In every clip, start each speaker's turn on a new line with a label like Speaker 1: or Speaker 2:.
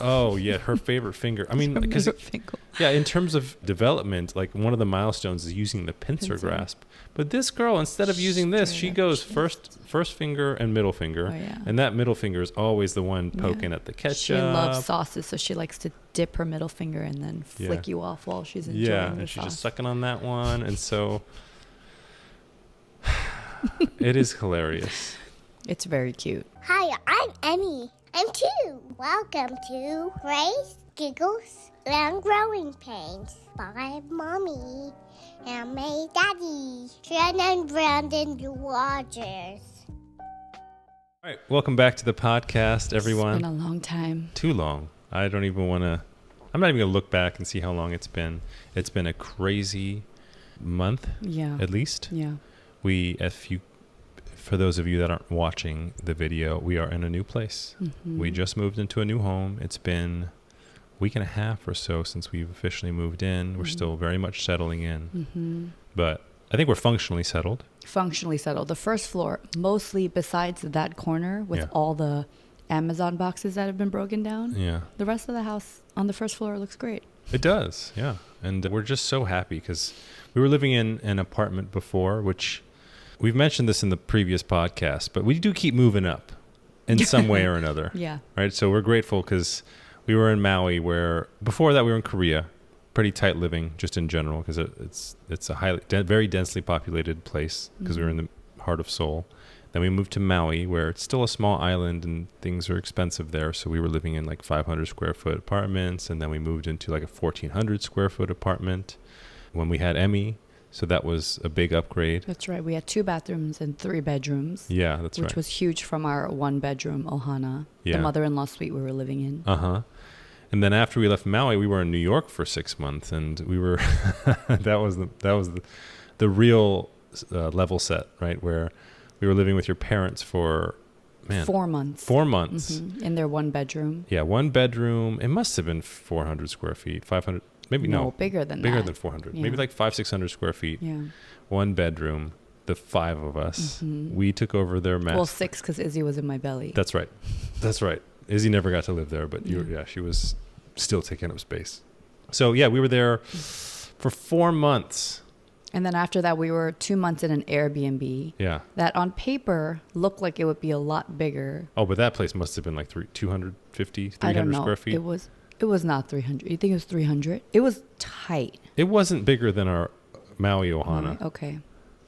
Speaker 1: Oh yeah, her favorite finger. I mean, because in terms of development, like one of the milestones is using the pincer grasp. But this girl, instead of using this, she goes first finger and middle finger, and that middle finger is always the one poking at the ketchup.
Speaker 2: She loves sauces, so she likes to dip her middle finger and then flick you off while she's enjoying the sauce.
Speaker 1: Yeah, and she's just sucking on that one, and so it is hilarious.
Speaker 2: It's very cute.
Speaker 3: Hi, I'm Emmy. I'm 2. Welcome to Grace, Giggles, and Growing Pains by Mommy and my daddy, Jenn and Brandon Rogers.
Speaker 1: All right, welcome back to the podcast, everyone.
Speaker 2: It's been a long time.
Speaker 1: Too long. I don't even want to. I'm not even going to look back and see how long it's been. It's been a crazy month, at least.
Speaker 2: Yeah.
Speaker 1: For those of you that aren't watching the video, we are in a new place. Mm-hmm. We just moved into a new home. It's been a week and a half or so since we've officially moved in. We're still very much settling in. Mm-hmm. But I think we're functionally settled. The first floor, mostly besides that corner with all the Amazon boxes that have been broken down. Yeah. The rest of the house on the first floor looks great. It does, yeah. And we're just so happy because we were living in an apartment before, which... We've mentioned this in the previous podcast, but we do keep moving up in some way or another. Yeah. Right. So we're grateful because we were in Maui, where before that we were in Korea, pretty tight living just in general because it's a very densely populated place because we were in the heart of Seoul. Then we moved to Maui, where it's still a small island and things are expensive there. So we were living in like 500 square foot apartments, and then we moved into like a 1,400 square foot apartment when we had Emmy. So that was a big upgrade.
Speaker 2: That's right. We had 2 bathrooms and 3 bedrooms.
Speaker 1: Yeah, that's right.
Speaker 2: Which was huge from our 1-bedroom ohana, the mother-in-law suite we were living in.
Speaker 1: Uh-huh. And then after we left Maui, we were in New York for 6 months, and we were that was the real level set, right? Where we were living with your parents for
Speaker 2: 4 months.
Speaker 1: 4 months.
Speaker 2: Mm-hmm. In their 1-bedroom.
Speaker 1: Yeah, 1 bedroom. It must have been 400 square feet, 500. Maybe no.
Speaker 2: Bigger than
Speaker 1: Bigger than 400. Yeah. Maybe like 500-600 square feet. Yeah. 1 bedroom. The 5 of us. Mm-hmm. We took over their master.
Speaker 2: Well, 6 because Izzy was in my belly.
Speaker 1: That's right. Izzy never got to live there, but she was still taking up space. So we were there for 4 months.
Speaker 2: And then after that, we were 2 months in an Airbnb. Yeah. That on paper looked like it would be a lot bigger.
Speaker 1: Oh, but that place must have been like 250, 300 square feet.
Speaker 2: It was not 300. You think it was 300? It was tight.
Speaker 1: It wasn't bigger than our Maui ohana.
Speaker 2: Okay.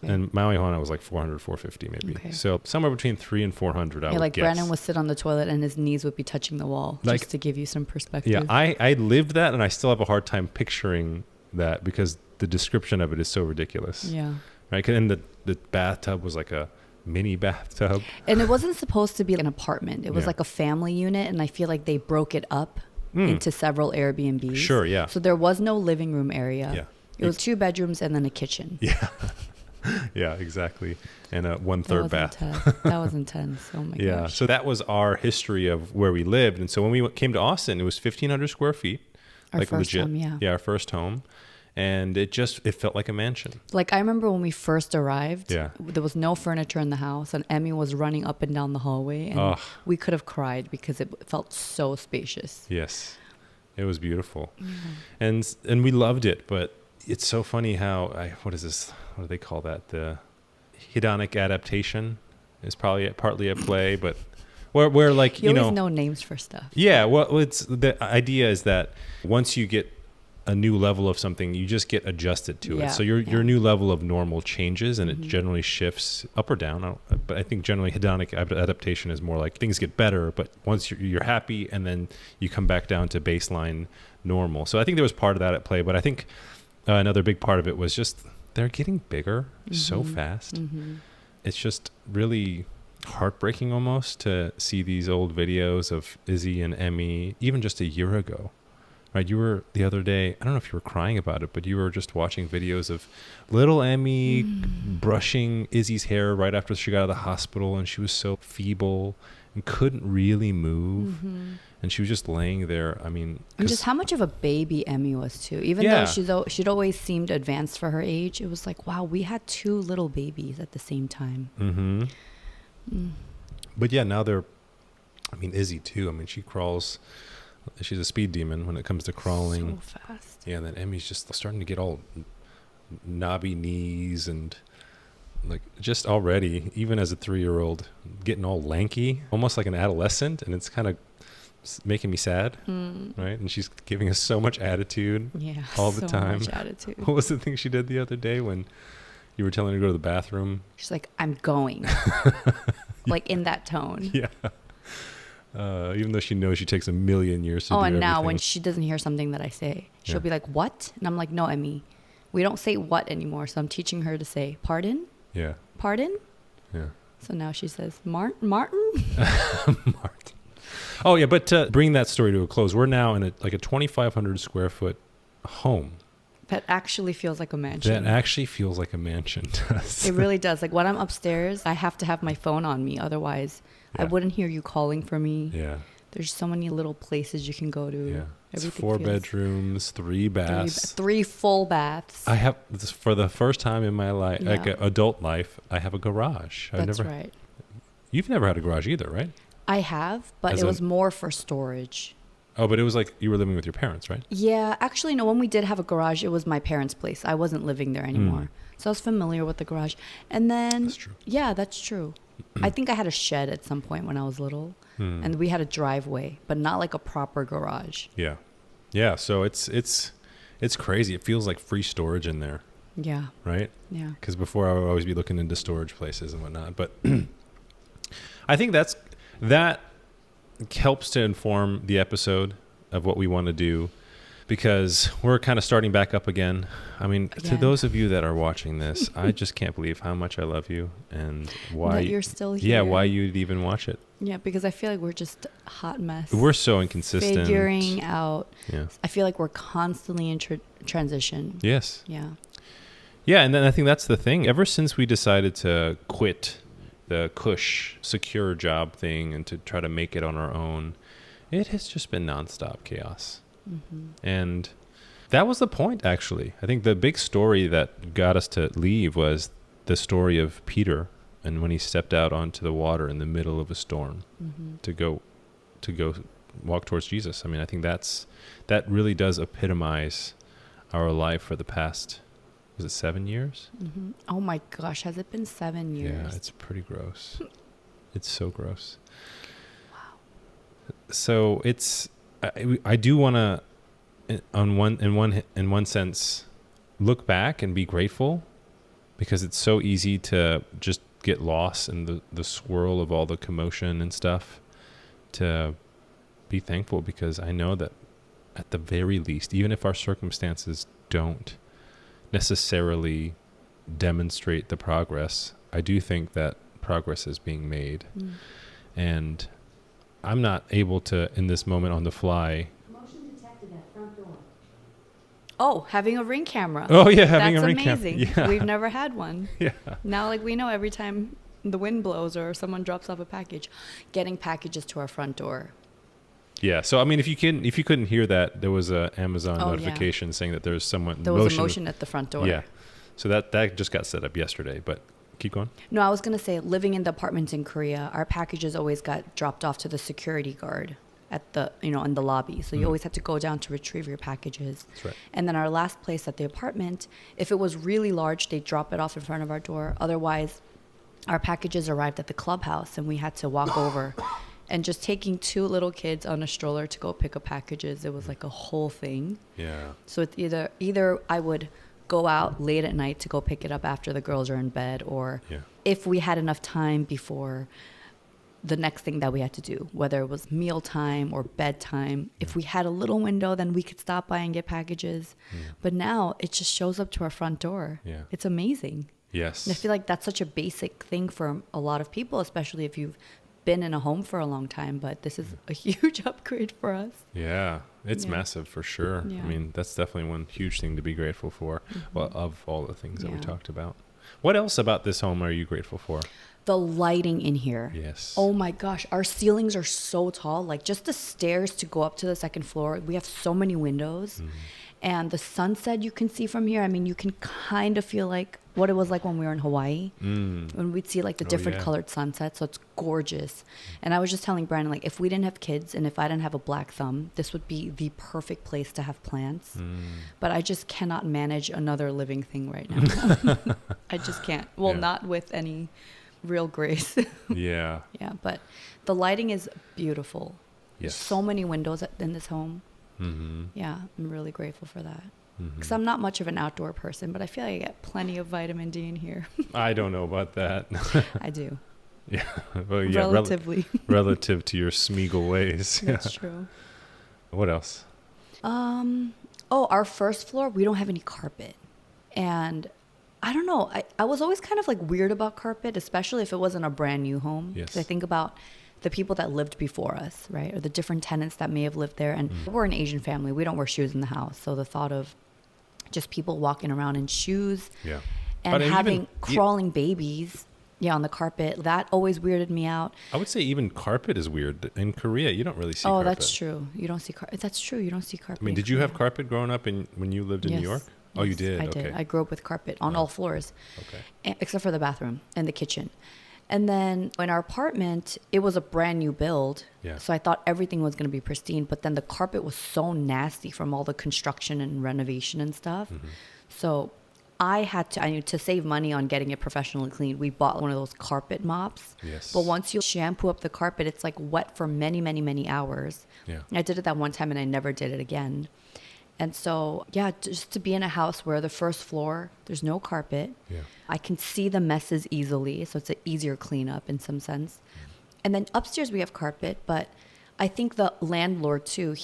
Speaker 1: And Maui ohana was like 400, 450 maybe. Okay. So somewhere between 300 and 400, I would
Speaker 2: like
Speaker 1: guess.
Speaker 2: Brandon would sit on the toilet and his knees would be touching the wall, just to give you some perspective.
Speaker 1: Yeah, I lived that, and I still have a hard time picturing that because the description of it is so ridiculous. Yeah. Right? And the bathtub was like a mini bathtub.
Speaker 2: And it wasn't supposed to be an apartment. It was like a family unit, and I feel like they broke it up into several Airbnbs.
Speaker 1: Sure, yeah.
Speaker 2: So there was no living room area. Yeah. It was 2 bedrooms and then a kitchen.
Speaker 1: Yeah. Yeah, exactly. And a 1/3 bath.
Speaker 2: That was intense. Oh my gosh.
Speaker 1: Yeah. So that was our history of where we lived. And so when we came to Austin, it was 1,500 square feet.
Speaker 2: Our first home, yeah.
Speaker 1: Yeah, our first home. And it felt like a mansion.
Speaker 2: Like I remember when we first arrived, there was no furniture in the house, and Emmy was running up and down the hallway, and we could have cried because it felt so spacious.
Speaker 1: Yes, it was beautiful, and we loved it. But it's so funny how what is this? What do they call that? The hedonic adaptation is probably partly at play, but where like
Speaker 2: you always know names for stuff.
Speaker 1: Yeah, well, it's the idea is that once you get a new level of something, you just get adjusted to it. So your new level of normal changes, and it generally shifts up or down. But I think generally hedonic adaptation is more like things get better, but once you're happy, and then you come back down to baseline normal. So I think there was part of that at play, but I think another big part of it was just they're getting bigger so fast. Mm-hmm. It's just really heartbreaking almost to see these old videos of Izzy and Emmy, even just a year ago. Right, you were the other day, I don't know if you were crying about it, but you were just watching videos of little Emmy brushing Izzy's hair right after she got out of the hospital, and she was so feeble and couldn't really move. Mm-hmm. And she was just laying there. I mean,
Speaker 2: and just how much of a baby Emmy was too. Even though she'd always seemed advanced for her age, it was like, wow, we had 2 little babies at the same time.
Speaker 1: Mm-hmm. But yeah, now Izzy too. I mean, she crawls She's a speed demon when it comes to crawling.
Speaker 2: So fast.
Speaker 1: Yeah, and then Emmy's just starting to get all knobby knees and like just already, even as a 3-year-old, getting all lanky, almost like an adolescent, and it's kind of making me sad, right? And she's giving us so much attitude all the time.
Speaker 2: So much attitude.
Speaker 1: What was the thing she did the other day when you were telling her to go to the bathroom?
Speaker 2: She's like, I'm going. Like in that tone.
Speaker 1: Yeah. Even though she knows she takes a million years to do
Speaker 2: and now
Speaker 1: everything.
Speaker 2: when she doesn't hear something that I say, she'll be like, what? And I'm like, no, Emmy, we don't say what anymore. So I'm teaching her to say, pardon?
Speaker 1: Yeah.
Speaker 2: Pardon?
Speaker 1: Yeah.
Speaker 2: So now she says, Martin?
Speaker 1: Martin. Oh, yeah. But to bring that story to a close, we're now in a 2,500 square foot home.
Speaker 2: That actually feels like a mansion.
Speaker 1: That actually feels like a mansion to us.
Speaker 2: It really does. Like when I'm upstairs, I have to have my phone on me. Otherwise, I wouldn't hear you calling for me.
Speaker 1: Yeah.
Speaker 2: There's so many little places you can go to.
Speaker 1: Yeah. It's
Speaker 2: Everything
Speaker 1: 4 bedrooms, 3 baths.
Speaker 2: 3 full baths.
Speaker 1: I have, for the first time in my life, like adult life, I have a garage.
Speaker 2: That's right.
Speaker 1: You've never had a garage either, right?
Speaker 2: I have, but it was more for storage.
Speaker 1: Oh, but it was like you were living with your parents, right?
Speaker 2: Yeah. Actually, no, when we did have a garage, it was my parents' place. I wasn't living there anymore. So I was familiar with the garage. And then... That's true. Yeah, that's true. I think I had a shed at some point when I was little. And we had a driveway, but not like a proper garage.
Speaker 1: Yeah. Yeah, so it's crazy. It feels like free storage in there.
Speaker 2: Yeah.
Speaker 1: Right?
Speaker 2: Yeah.
Speaker 1: Because before I would always be looking into storage places and whatnot. But I think that helps to inform the episode of what we want to do, because we're kind of starting back up again. I mean, to those of you that are watching this, I just can't believe how much I love you and why
Speaker 2: that you're still here.
Speaker 1: Yeah, why you'd even watch it.
Speaker 2: Yeah, because I feel like we're just a hot mess.
Speaker 1: We're so inconsistent.
Speaker 2: Figuring out.
Speaker 1: Yeah.
Speaker 2: I feel like we're constantly in transition.
Speaker 1: Yes.
Speaker 2: Yeah.
Speaker 1: Yeah, and then I think that's the thing. Ever since we decided to quit the cush secure job thing and to try to make it on our own, it has just been nonstop chaos. And that was the point, actually. I think the big story that got us to leave was the story of Peter, and when he stepped out onto the water in the middle of a storm to go walk towards Jesus. I mean, I think that really does epitomize our life for the past, was it 7 years?
Speaker 2: Oh my gosh, has it been 7 years?
Speaker 1: Yeah, it's pretty gross. It's so gross. Wow. So I do want to, in one sense, look back and be grateful, because it's so easy to just get lost in the swirl of all the commotion and stuff. To be thankful, because I know that at the very least, even if our circumstances don't necessarily demonstrate the progress, I do think that progress is being made. And I'm not able to, in this moment on the fly.
Speaker 2: Motion detected at front door. Oh, having a Ring camera.
Speaker 1: Oh, yeah, having a Ring camera.
Speaker 2: That's amazing.
Speaker 1: Yeah.
Speaker 2: We've never had one.
Speaker 1: Yeah.
Speaker 2: Now, like, we know every time the wind blows or someone drops off a package, getting packages to our front door.
Speaker 1: Yeah. So, I mean, if you couldn't hear that, there was a Amazon notification saying that there was a motion
Speaker 2: at the front door.
Speaker 1: Yeah. So that just got set up yesterday, but keep going.
Speaker 2: No, I was going to say, living in the apartments in Korea, our packages always got dropped off to the security guard at the, in the lobby. So you always had to go down to retrieve your packages.
Speaker 1: That's right.
Speaker 2: And then our last place at the apartment, if it was really large, they'd drop it off in front of our door. Otherwise, our packages arrived at the clubhouse and we had to walk over. And just taking 2 little kids on a stroller to go pick up packages, it was like a whole thing.
Speaker 1: Yeah.
Speaker 2: So it's either I would go out late at night to go pick it up after the girls are in bed, or if we had enough time before the next thing that we had to do, whether it was mealtime or bedtime. If we had a little window, then we could stop by and get packages. But now it just shows up to our front door.
Speaker 1: Yeah.
Speaker 2: It's amazing.
Speaker 1: Yes.
Speaker 2: And I feel like that's such a basic thing for a lot of people, especially if you've been in a home for a long time, but this is a huge upgrade for us.
Speaker 1: Yeah, it's massive for sure.
Speaker 2: Yeah.
Speaker 1: I mean, that's definitely one huge thing to be grateful for, well, of all the things that we talked about. What else about this home are you grateful for?
Speaker 2: The lighting in here.
Speaker 1: Yes.
Speaker 2: Oh my gosh, our ceilings are so tall. Like just the stairs to go up to the second floor, we have so many windows. And the sunset you can see from here, I mean, you can kind of feel like what it was like when we were in Hawaii, when we'd see like the different colored sunsets. So it's gorgeous. And I was just telling Brandon, like, if we didn't have kids and if I didn't have a black thumb, this would be the perfect place to have plants. But I just cannot manage another living thing right now. I just can't. Well, not with any real grace.
Speaker 1: Yeah.
Speaker 2: Yeah, but the lighting is beautiful.
Speaker 1: Yes.
Speaker 2: There's so many windows in this home. Yeah, I'm really grateful for that. Because I'm not much of an outdoor person, but I feel like I get plenty of vitamin D in here.
Speaker 1: I don't know about that.
Speaker 2: I do.
Speaker 1: Yeah. Well, yeah.
Speaker 2: Relatively.
Speaker 1: Relative to your Smeagol ways.
Speaker 2: That's true.
Speaker 1: What else?
Speaker 2: Our first floor, we don't have any carpet. And I don't know. I was always kind of like weird about carpet, especially if it wasn't a brand new home.
Speaker 1: Yes.
Speaker 2: 'Cause I think about the people that lived before us, right? Or the different tenants that may have lived there. And we're an Asian family. We don't wear shoes in the house. So the thought of just people walking around in shoes and having crawling babies on the carpet, that always weirded me out.
Speaker 1: I would say even carpet is weird. In Korea, you don't really see carpet.
Speaker 2: Oh, that's true. You don't see carpet. That's true. You don't see carpet.
Speaker 1: I mean, did you have carpet growing up when you lived in New York? Oh, you did?
Speaker 2: I did. I grew up with carpet on all floors, except for the bathroom and the kitchen. And then in our apartment, it was a brand new build.
Speaker 1: Yeah.
Speaker 2: So I thought everything was going to be pristine. But then the carpet was so nasty from all the construction and renovation and stuff. So I had to save money on getting it professionally cleaned. We bought one of those carpet mops.
Speaker 1: Yes.
Speaker 2: But once you shampoo up the carpet, it's like wet for many, many, many hours.
Speaker 1: Yeah.
Speaker 2: I did it that one time and I never did it again. And so, just to be in a house where the first floor, there's no carpet.
Speaker 1: Yeah.
Speaker 2: I can see the messes easily. So it's an easier cleanup in some sense. And then upstairs we have carpet, but I think the landlord too,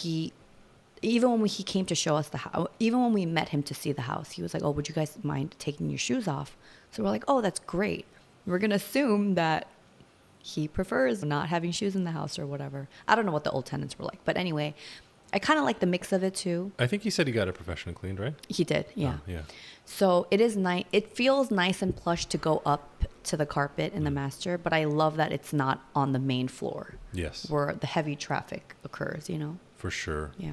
Speaker 2: even when he came to show us the house, even when we met him to see the house, he was like, oh, would you guys mind taking your shoes off? So we're like, oh, that's great. We're going to assume that he prefers not having shoes in the house or whatever. I don't know what the old tenants were like. But anyway, I kind of like the mix of it too.
Speaker 1: I think he said he got it professionally cleaned, right?
Speaker 2: He did, yeah.
Speaker 1: Oh, yeah.
Speaker 2: So it is nice. It feels nice and plush to go up to the carpet in the master, but I love that it's not on the main floor.
Speaker 1: Yes.
Speaker 2: Where the heavy traffic occurs, you know?
Speaker 1: For sure.
Speaker 2: Yeah.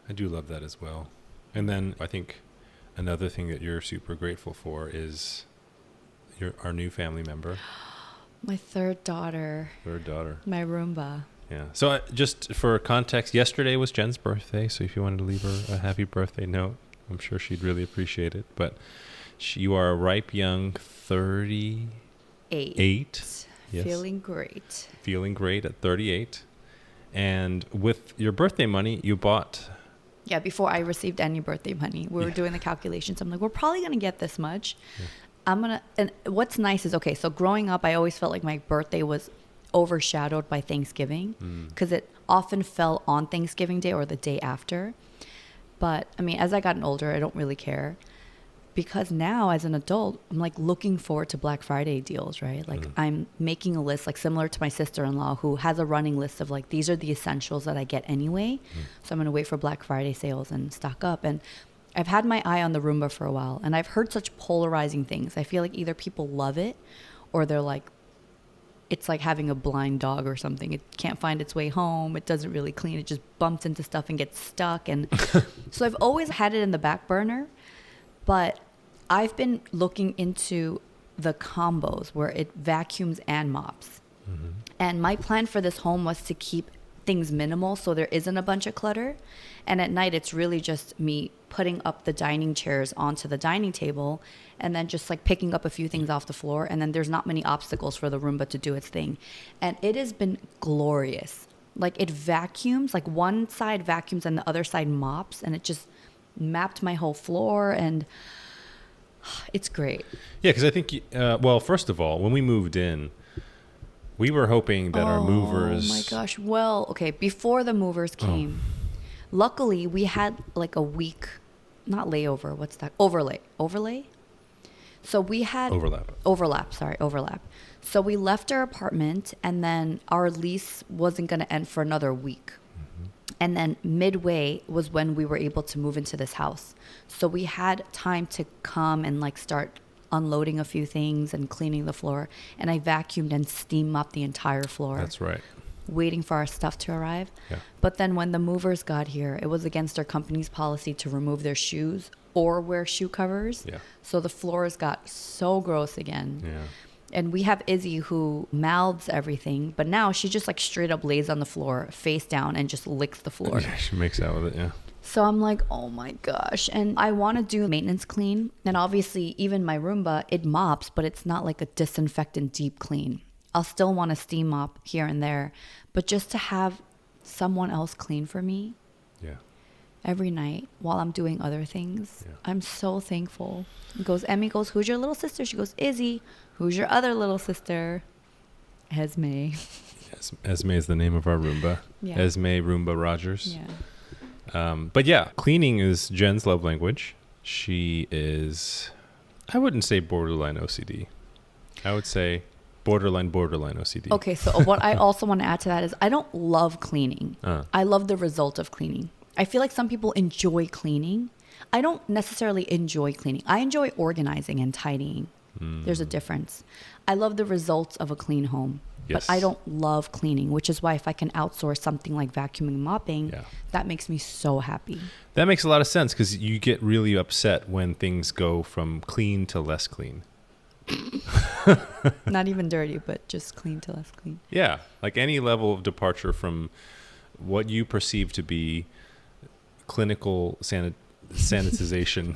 Speaker 1: I do love that as well. And then I think another thing that you're super grateful for is our new family member.
Speaker 2: My third daughter. My Roomba.
Speaker 1: Yeah. So just for context, yesterday was Jen's birthday. So if you wanted to leave her a happy birthday note, I'm sure she'd really appreciate it. But you are a ripe young 38. Yes.
Speaker 2: Feeling great.
Speaker 1: Feeling great at 38. And with your birthday money, you bought...
Speaker 2: Yeah, before I received any birthday money, we were doing the calculations. I'm like, we're probably going to get this much. Yeah. And what's nice is, okay, so growing up, I always felt like my birthday was overshadowed by Thanksgiving because it often fell on Thanksgiving Day or the day after. But I mean, as I gotten older, I don't really care because now as an adult, I'm like looking forward to Black Friday deals, right? Like I'm making a list, like similar to my sister-in-law who has a running list of like, these are the essentials that I get anyway. So I'm going to wait for Black Friday sales and stock up. And I've had my eye on the Roomba for a while and I've heard such polarizing things. I feel like either people love it or they're like, it's like having a blind dog or something. It can't find its way home. It doesn't really clean. It just bumps into stuff and gets stuck. And so I've always had it in the back burner, but I've been looking into the combos where it vacuums and mops. And my plan for this home was to keep things minimal so there isn't a bunch of clutter. And at night, it's really just me putting up the dining chairs onto the dining table and then just like picking up a few things off the floor. And then there's not many obstacles for the Roomba to do its thing. And it has been glorious. Like it vacuums, like one side vacuums and the other side mops. And it just mapped my whole floor and it's great. Yeah,
Speaker 1: because I think, well, first of all, when we moved in, we were hoping that our movers...
Speaker 2: Oh my gosh. Well, okay, before the movers came, luckily we had like a week, not layover, what's that? Overlay? So we had... Overlap. So we left our apartment and then our lease wasn't going to end for another week. And then midway was when we were able to move into this house. So we had time to come and like start unloading a few things and cleaning the floor. And I vacuumed and steam mopped the entire floor.
Speaker 1: That's right.
Speaker 2: waiting for our stuff to arrive.
Speaker 1: Yeah.
Speaker 2: But then when the movers got here, it was against their company's policy to remove their shoes or wear shoe covers.
Speaker 1: Yeah.
Speaker 2: So the floors got so gross again.
Speaker 1: Yeah.
Speaker 2: And we have Izzy who mouths everything, but now she just like straight up lays on the floor, face down, and just licks the floor.
Speaker 1: Yeah, she makes out with it, yeah.
Speaker 2: So I'm like, oh my gosh. And I want to do maintenance clean. And obviously, even my Roomba, it mops, but it's not like a disinfectant deep clean. I'll still want to steam mop here and there. But just to have someone else clean for me
Speaker 1: Yeah.
Speaker 2: every night while I'm doing other things,
Speaker 1: Yeah.
Speaker 2: I'm so thankful. Emmy goes, who's your little sister? She goes, Izzy. Who's your other little sister? Esme.
Speaker 1: Esme is the name of our Roomba.
Speaker 2: Yeah.
Speaker 1: Esme Roomba Rogers.
Speaker 2: Yeah.
Speaker 1: But yeah, cleaning is Jen's love language. She is, I wouldn't say borderline OCD. I would say borderline OCD.
Speaker 2: Okay, so what I also want to add to that is I don't love cleaning. I love the result of cleaning. I feel like some people enjoy cleaning. I don't necessarily enjoy cleaning. I enjoy organizing and tidying. There's a difference. I love the results of a clean home,
Speaker 1: Yes.
Speaker 2: but I don't love cleaning, which is why if I can outsource something like vacuuming and mopping,
Speaker 1: Yeah.
Speaker 2: that makes me so happy.
Speaker 1: That makes a lot of sense because you get really upset when things go from clean to less clean.
Speaker 2: Not even dirty, but just clean to less clean.
Speaker 1: Yeah, like any level of departure from what you perceive to be clinical sanitization,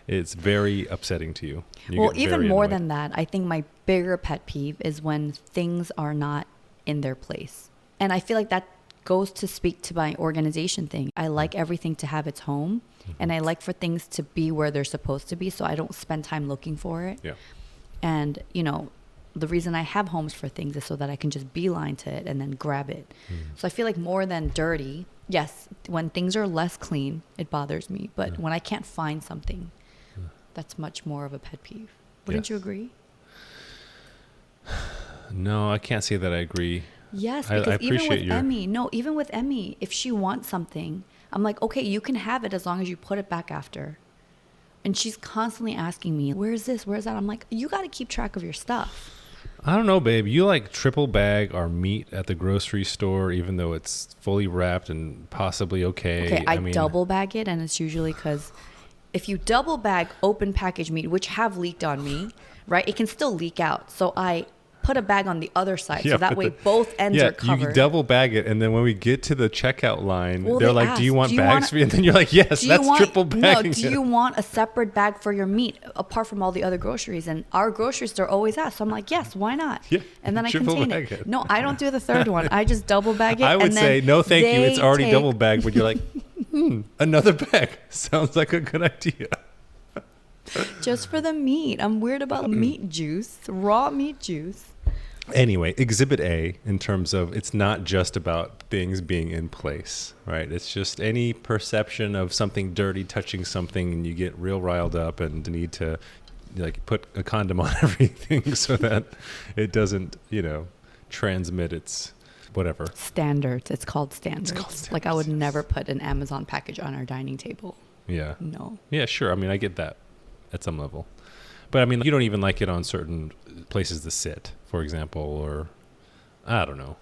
Speaker 1: it's very upsetting to you.
Speaker 2: Well, even more than that, I think my bigger pet peeve is when things are not in their place. And I feel like that goes to speak to my organization thing. I like everything to have its home, and I like for things to be where they're supposed to be, so I don't spend time looking for it.
Speaker 1: Yeah.
Speaker 2: And, you know, the reason I have homes for things is so that I can just beeline to it and then grab it. So I feel like more than dirty, yes, when things are less clean, it bothers me. But when I can't find something, that's much more of a pet peeve. Wouldn't you agree?
Speaker 1: No, I can't say that I agree.
Speaker 2: Yes,
Speaker 1: I
Speaker 2: because even
Speaker 1: appreciate
Speaker 2: with even with Emmy, if she wants something, I'm like, okay, you can have it as long as you put it back after. And she's constantly asking me, where's this? Where's that? I'm like, you got to keep track of your stuff.
Speaker 1: I don't know, babe. You like triple bag our meat at the grocery store, even though it's fully wrapped and possibly okay.
Speaker 2: Okay, I mean, double bag it, and it's usually because if you double bag open package meat, which have leaked on me, right, it can still leak out. So I put a bag on the other side, so that way both ends are covered.
Speaker 1: You double bag it, and then when we get to the checkout line,
Speaker 2: well,
Speaker 1: they're like,
Speaker 2: ask,
Speaker 1: do you want bags for you? And then you're like, yes, that's triple bagging.
Speaker 2: No, do you want a separate bag for your meat apart from all the other groceries? And our grocery store always asks. So I'm like, yes, why not?
Speaker 1: Yeah,
Speaker 2: and then I
Speaker 1: triple
Speaker 2: contain
Speaker 1: bag
Speaker 2: it. No, I don't do the third one. I just double bag it.
Speaker 1: I would
Speaker 2: and
Speaker 1: say,
Speaker 2: then
Speaker 1: no, thank you. It's already double bagged, but you're like, another bag. Sounds like a good idea.
Speaker 2: Just for the meat. I'm weird about meat juice, raw meat juice.
Speaker 1: Anyway, Exhibit A, in terms of it's not just about things being in place, right? It's just any perception of something dirty touching something, and you get real riled up and need to like put a condom on everything so that it doesn't, transmit its whatever.
Speaker 2: Standards. It's called standards. Like I would
Speaker 1: yes.
Speaker 2: never put an Amazon package on our dining table.
Speaker 1: Yeah.
Speaker 2: No.
Speaker 1: Yeah, sure. I mean, I get that at some level. But I mean, you don't even like it on certain places to sit, for example, or I don't know.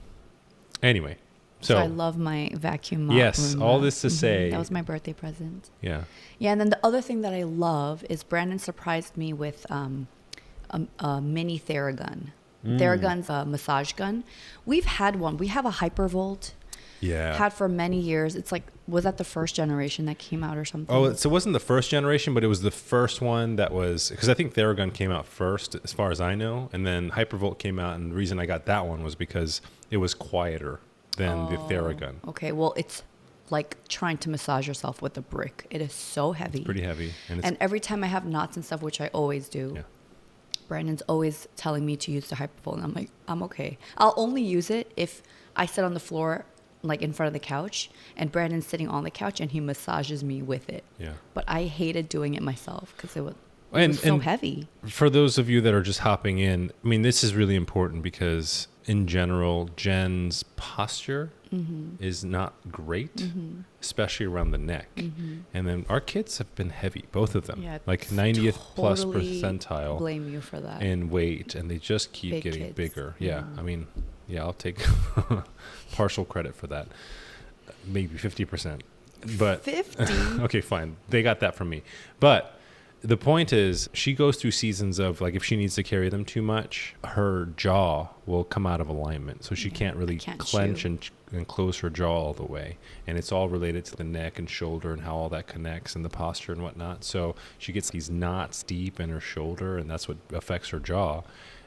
Speaker 1: Anyway, so
Speaker 2: I love my vacuum mop.
Speaker 1: Yes,
Speaker 2: Roomba.
Speaker 1: all this to say.
Speaker 2: That was my birthday present.
Speaker 1: Yeah.
Speaker 2: Yeah, and then the other thing that I love is Brandon surprised me with a mini Theragun. Theragun's a massage gun. We've had one. We have a Hypervolt.
Speaker 1: Yeah.
Speaker 2: Had for many years. It's like, was that the first generation that came out or something?
Speaker 1: Oh, so it wasn't the first generation, but it was the first one that was, because I think Theragun came out first, as far as I know, and then Hypervolt came out, and the reason I got that one was because it was quieter than the Theragun.
Speaker 2: Okay, well, it's like trying to massage yourself with a brick. It is so heavy.
Speaker 1: It's pretty heavy.
Speaker 2: And every time I have knots and stuff, which I always do,
Speaker 1: yeah.
Speaker 2: Brandon's always telling me to use the Hypervolt, and I'm like, I'm okay. I'll only use it if I sit on the floor like in front of the couch and Brandon's sitting on the couch and he massages me with it.
Speaker 1: Yeah.
Speaker 2: But I hated doing it myself because it was so
Speaker 1: and
Speaker 2: heavy.
Speaker 1: For those of you that are just hopping in, I mean, this is really important because in general, Jen's posture is not great, especially around the neck. And then our kids have been heavy, both of them, like 90th plus
Speaker 2: totally
Speaker 1: percentile
Speaker 2: blame you for that.
Speaker 1: in weight, and they just keep
Speaker 2: Big
Speaker 1: getting
Speaker 2: kids.
Speaker 1: bigger. Yeah. I mean, Yeah, I'll take partial credit for that. Maybe 50%. But
Speaker 2: 50?
Speaker 1: Okay, fine. They got that from me. But the point is, she goes through seasons of, like, if she needs to carry them too much, her jaw will come out of alignment. So she can't really clench and close her jaw all the way. And it's all related to the neck and shoulder and how all that connects and the posture and whatnot. So she gets these knots deep in her shoulder, and that's what affects her jaw.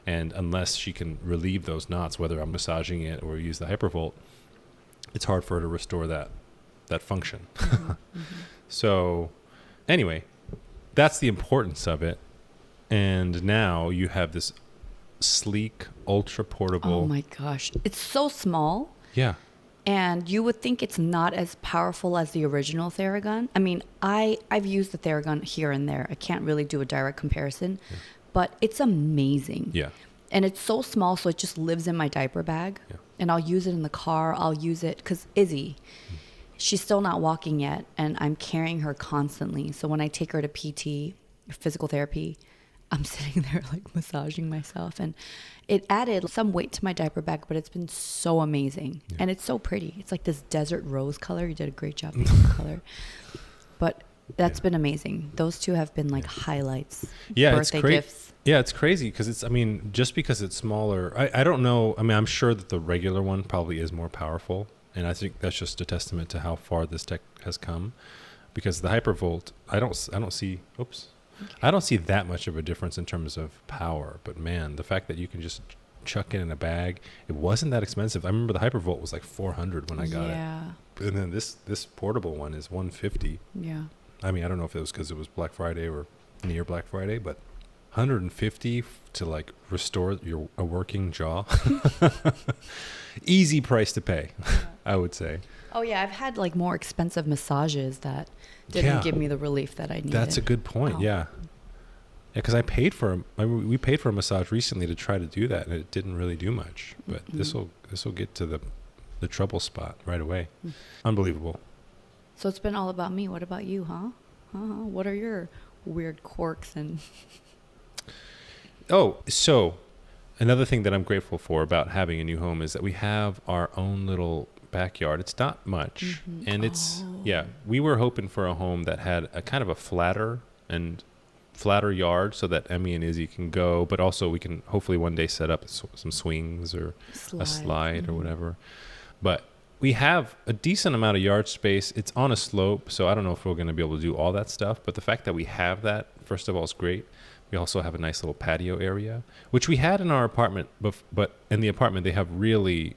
Speaker 1: And unless she can relieve those knots, whether I'm massaging it or use the hypervolt, it's hard for her to restore that function. So anyway, that's the importance of it. And now you have this sleek, ultra portable.
Speaker 2: Oh my gosh. It's so small.
Speaker 1: Yeah.
Speaker 2: And you would think it's not as powerful as the original Theragun. I mean, I've used the Theragun here and there. I can't really do a direct comparison, but it's amazing.
Speaker 1: Yeah.
Speaker 2: And it's so small, so it just lives in my diaper bag.
Speaker 1: Yeah.
Speaker 2: And I'll use it in the car. I'll use it because Izzy, she's still not walking yet, and I'm carrying her constantly. So when I take her to PT, physical therapy, I'm sitting there like massaging myself. And it added some weight to my diaper bag, but it's been so amazing. Yeah. And it's so pretty. It's like this desert rose color. You did a great job with the color. But that's been amazing. Those two have been like highlights.
Speaker 1: Yeah,
Speaker 2: birthday gifts.
Speaker 1: Yeah, it's crazy because it's, I mean, just because it's smaller, I don't know. I mean, I'm sure that the regular one probably is more powerful. And I think that's just a testament to how far this tech has come, because the hypervolt, I don't see that much of a difference in terms of power. But man, the fact that you can just chuck it in a bag, it wasn't that expensive. I remember the hypervolt was like $400 when I got it. And then this portable one is $150.
Speaker 2: Yeah.
Speaker 1: I mean, I don't know if it was because it was Black Friday or near Black Friday, but $150 to like restore a working jaw. Easy price to pay, I would say. Oh
Speaker 2: yeah, I've had like more expensive massages that didn't give me the relief that I needed.
Speaker 1: That's a good point. Yeah, because we paid for a massage recently to try to do that, and it didn't really do much. But this will get to the trouble spot right away. Unbelievable.
Speaker 2: So it's been all about me. What about you, huh? What are your weird quirks and?
Speaker 1: Oh, so another thing that I'm grateful for about having a new home is that we have our own little backyard. It's not much. And it's, we were hoping for a home that had a kind of a flatter yard so that Emmy and Izzy can go, but also we can hopefully one day set up some swings or a slide or whatever. But we have a decent amount of yard space. It's on a slope, so I don't know if we're going to be able to do all that stuff. But the fact that we have that, first of all, is great. We also have a nice little patio area, which we had in our apartment, but in the apartment they have really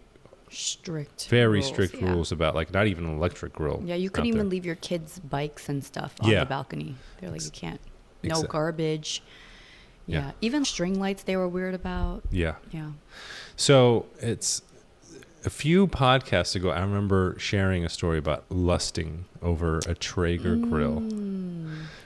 Speaker 1: very strict rules about, like, not even an electric grill.
Speaker 2: Yeah, you couldn't even leave your kids' bikes and stuff on the balcony. They're like, you can't. No garbage. Yeah. Even string lights they were weird about. Yeah.
Speaker 1: So it's a few podcasts ago, I remember sharing a story about lusting over a Traeger grill.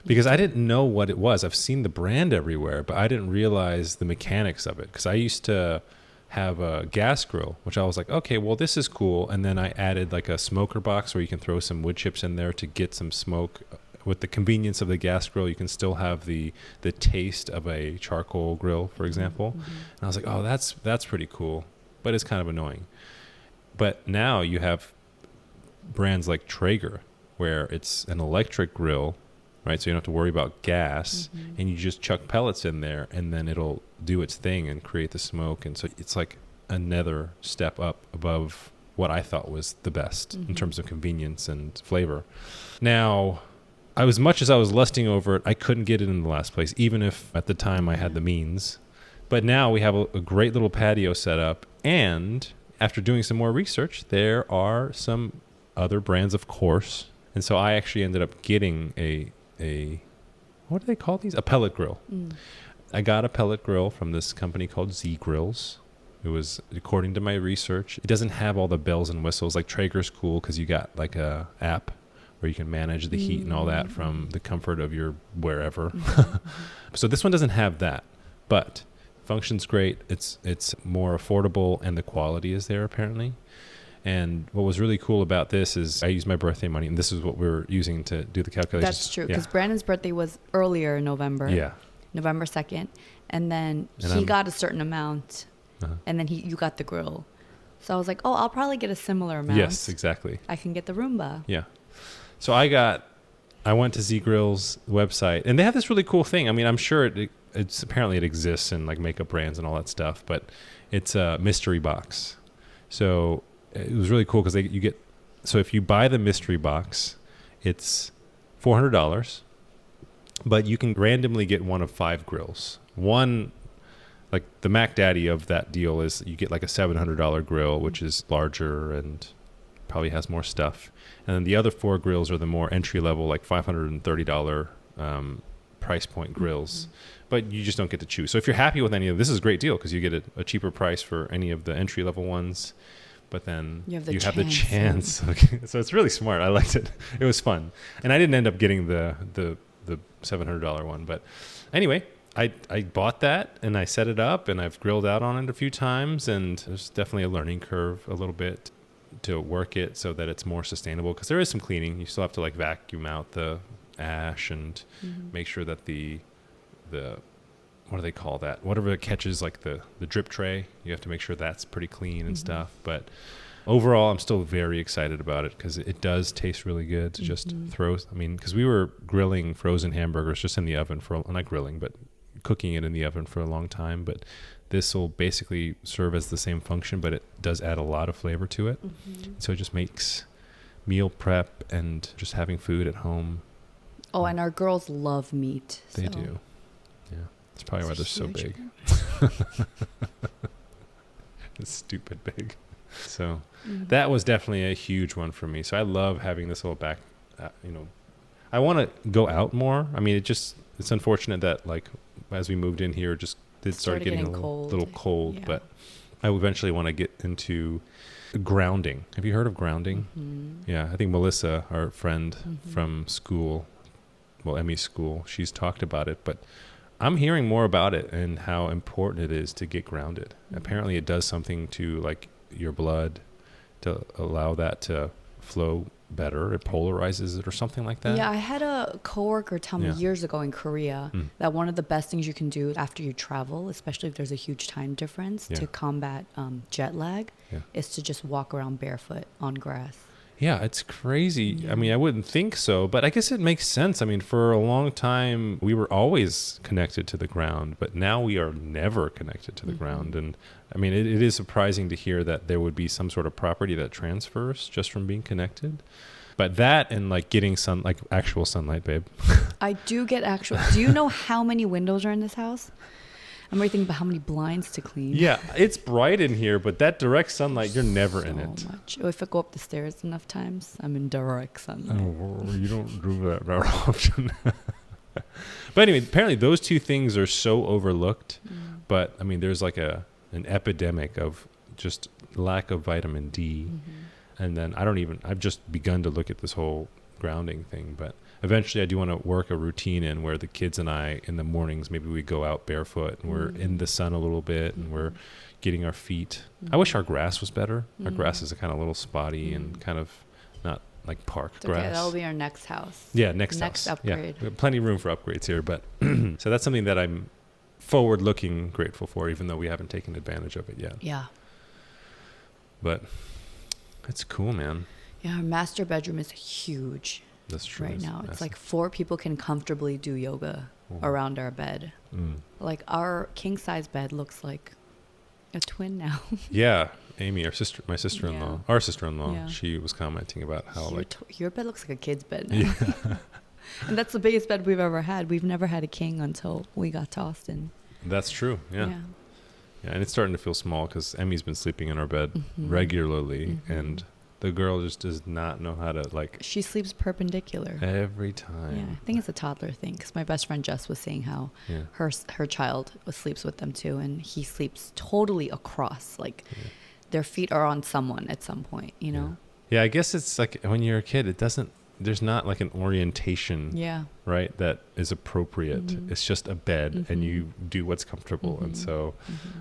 Speaker 1: Because I didn't know what it was. I've seen the brand everywhere, but I didn't realize the mechanics of it. Because I used to have a gas grill, which I was like, okay, well, this is cool. And then I added like a smoker box where you can throw some wood chips in there to get some smoke. With the convenience of the gas grill, you can still have the taste of a charcoal grill, for example. And I was like, oh, that's pretty cool, but it's kind of annoying. But now you have brands like Traeger, where it's an electric grill, right? So you don't have to worry about gas, and you just chuck pellets in there, and then it'll do its thing and create the smoke. And so it's like another step up above what I thought was the best in terms of convenience and flavor. Now, as much as I was lusting over it, I couldn't get it in the last place, even if at the time I had the means. But now we have a great little patio set up, and after doing some more research, there are some other brands, of course. And so I actually ended up getting a what do they call these? A pellet grill. I got a pellet grill from this company called Z Grills. It was, according to my research, it doesn't have all the bells and whistles. Like Traeger's cool because you got like a app where you can manage the heat and all that from the comfort of your wherever. So this one doesn't have that, but functions great. It's more affordable, and the quality is there apparently. And what was really cool about this is I used my birthday money, and this is what we were using to do the calculations.
Speaker 2: That's true, because Brandon's birthday was earlier in November.
Speaker 1: Yeah.
Speaker 2: November 2nd. And then he got a certain amount, and then you got the grill. So I was like, oh, I'll probably get a similar amount.
Speaker 1: Yes, exactly.
Speaker 2: I can get the Roomba.
Speaker 1: Yeah. So I went to Z Grill's website, and they have this really cool thing. I mean, I'm sure it's apparently it exists in like makeup brands and all that stuff, but it's a mystery box. So it was really cool because so if you buy the mystery box, it's $400, but you can randomly get one of 5 grills. One, like the Mac Daddy of that deal is you get like a $700 grill, which is larger and probably has more stuff. And then the other 4 grills are the more entry level, like $530 price point grills. Mm-hmm. But you just don't get to choose. So if you're happy with any of this is a great deal because you get a cheaper price for any of the entry level ones. But then you have the chance. Okay. So it's really smart. I liked it. It was fun. And I didn't end up getting the $700 one. But anyway, I bought that and I set it up and I've grilled out on it a few times, and there's definitely a learning curve a little bit to work it so that it's more sustainable, because there is some cleaning. You still have to like vacuum out the ash and make sure that the what do they call that? Whatever it catches, like the drip tray, you have to make sure that's pretty clean and stuff. But overall, I'm still very excited about it because it does taste really good to just because we were grilling frozen hamburgers just in the oven not grilling, but cooking it in the oven for a long time. But this will basically serve as the same function, but it does add a lot of flavor to it. So it just makes meal prep and just having food at home. Oh,
Speaker 2: and our girls love meat.
Speaker 1: They do. Yeah. That's probably why they're so big. It's stupid big. So that was definitely a huge one for me. So I love having this little back, I want to go out more. I mean, it's unfortunate that like as we moved in here, just did start getting a little cold, yeah. But I eventually want to get into grounding. Have you heard of grounding? Yeah. I think Melissa, our friend from school, Emmy's school, she's talked about it, but I'm hearing more about it and how important it is to get grounded. Apparently it does something to like your blood to allow that to flow better. It polarizes it or something like that.
Speaker 2: Yeah, I had a coworker tell me years ago in Korea that one of the best things you can do after you travel, especially if there's a huge time difference, to combat jet lag, is to just walk around barefoot on grass.
Speaker 1: Yeah, it's crazy. I mean, I wouldn't think so, but I guess it makes sense. I mean, for a long time, we were always connected to the ground, but now we are never connected to the ground. And I mean, it is surprising to hear that there would be some sort of property that transfers just from being connected. But that and like getting actual sunlight, babe.
Speaker 2: I do get actual. Do you know how many windows are in this house? I'm already thinking about how many blinds to clean. Yeah, it's bright in here, but that direct sunlight, you're never in it. So much. If I go up the stairs enough times, I'm in direct sunlight. Oh, you don't do that very often. But anyway, apparently those two things are so overlooked. But I mean, there's like an epidemic of just lack of vitamin D. And then I've just begun to look at this whole grounding thing, but eventually I do want to work a routine in where the kids and I in the mornings, maybe we go out barefoot and we're in the sun a little bit and we're getting our feet. I wish our grass was better. Our grass is kind of a little spotty and kind of not like park grass. Okay, that'll be our next house. Yeah, next upgrade. Yeah, we have plenty of room for upgrades here, but so that's something that I'm forward looking grateful for, even though we haven't taken advantage of it yet. Yeah. But it's cool, man. Yeah, our master bedroom is huge. That's true. Right now, it's like 4 people can comfortably do yoga around our bed. Like our king size bed looks like a twin now. Yeah, Amy, my sister-in-law, our sister-in-law, she was commenting about how your bed looks like a kid's bed now. Yeah. And that's the biggest bed we've ever had. We've never had a king until we got to Austin. That's true. Yeah. Yeah, and it's starting to feel small because Emmy's been sleeping in our bed regularly, and the girl just does not know how to she sleeps perpendicular every time. Yeah, I think it's a toddler thing because my best friend Jess was saying how her child sleeps with them too, and he sleeps totally across, their feet are on someone at some point, you know. Yeah, I guess it's like when you're a kid, there's not like an orientation, right, that is appropriate. It's just a bed and you do what's comfortable, and so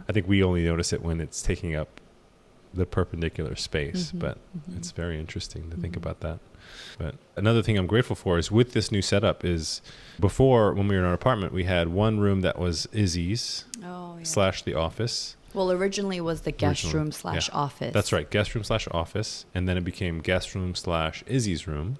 Speaker 2: I think we only notice it when it's taking up the perpendicular space, but it's very interesting to think about that. But another thing I'm grateful for is with this new setup is before, when we were in our apartment, we had one room that was Izzy's / the office, Well, originally it was the guest room / office.
Speaker 1: That's right, guest room / office, and then it became guest room / Izzy's room,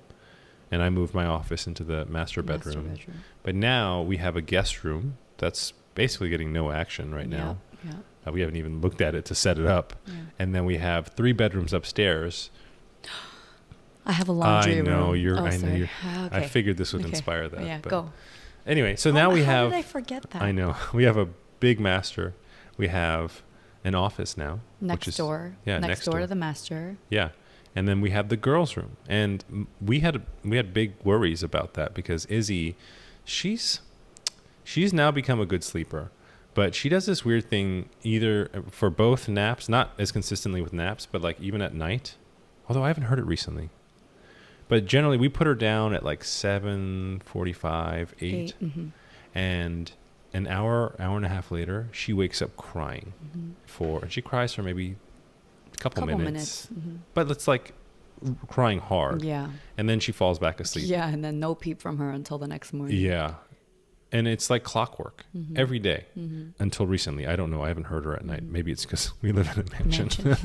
Speaker 1: and I moved my office into the master bedroom. But now we have a guest room that's basically getting no action right now. Yeah. We haven't even looked at it to set it up, and then we have 3 bedrooms upstairs.
Speaker 2: I have a laundry room.
Speaker 1: I know you're.
Speaker 2: Okay.
Speaker 1: I figured this would inspire that.
Speaker 2: Yeah,
Speaker 1: but
Speaker 2: go.
Speaker 1: Anyway, so now we have.
Speaker 2: How did I forget that?
Speaker 1: I know we have a big master. We have an office now.
Speaker 2: Next door.
Speaker 1: Yeah,
Speaker 2: next door to the master.
Speaker 1: Yeah, and then we have the girls' room, and we had big worries about that because Izzy, she's now become a good sleeper, but she does this weird thing either for both naps, not as consistently with naps, but like even at night. Although I haven't heard it recently. But generally, we put her down at like 7:45, 8, and an hour and a half later, she wakes up crying. And she cries for maybe a couple minutes. But it's like crying hard.
Speaker 2: Yeah.
Speaker 1: And then she falls back asleep.
Speaker 2: Yeah, and then no peep from her until the next morning.
Speaker 1: Yeah. And it's like clockwork every day until recently. I don't know. I haven't heard her at night. Maybe it's because we live in a mansion.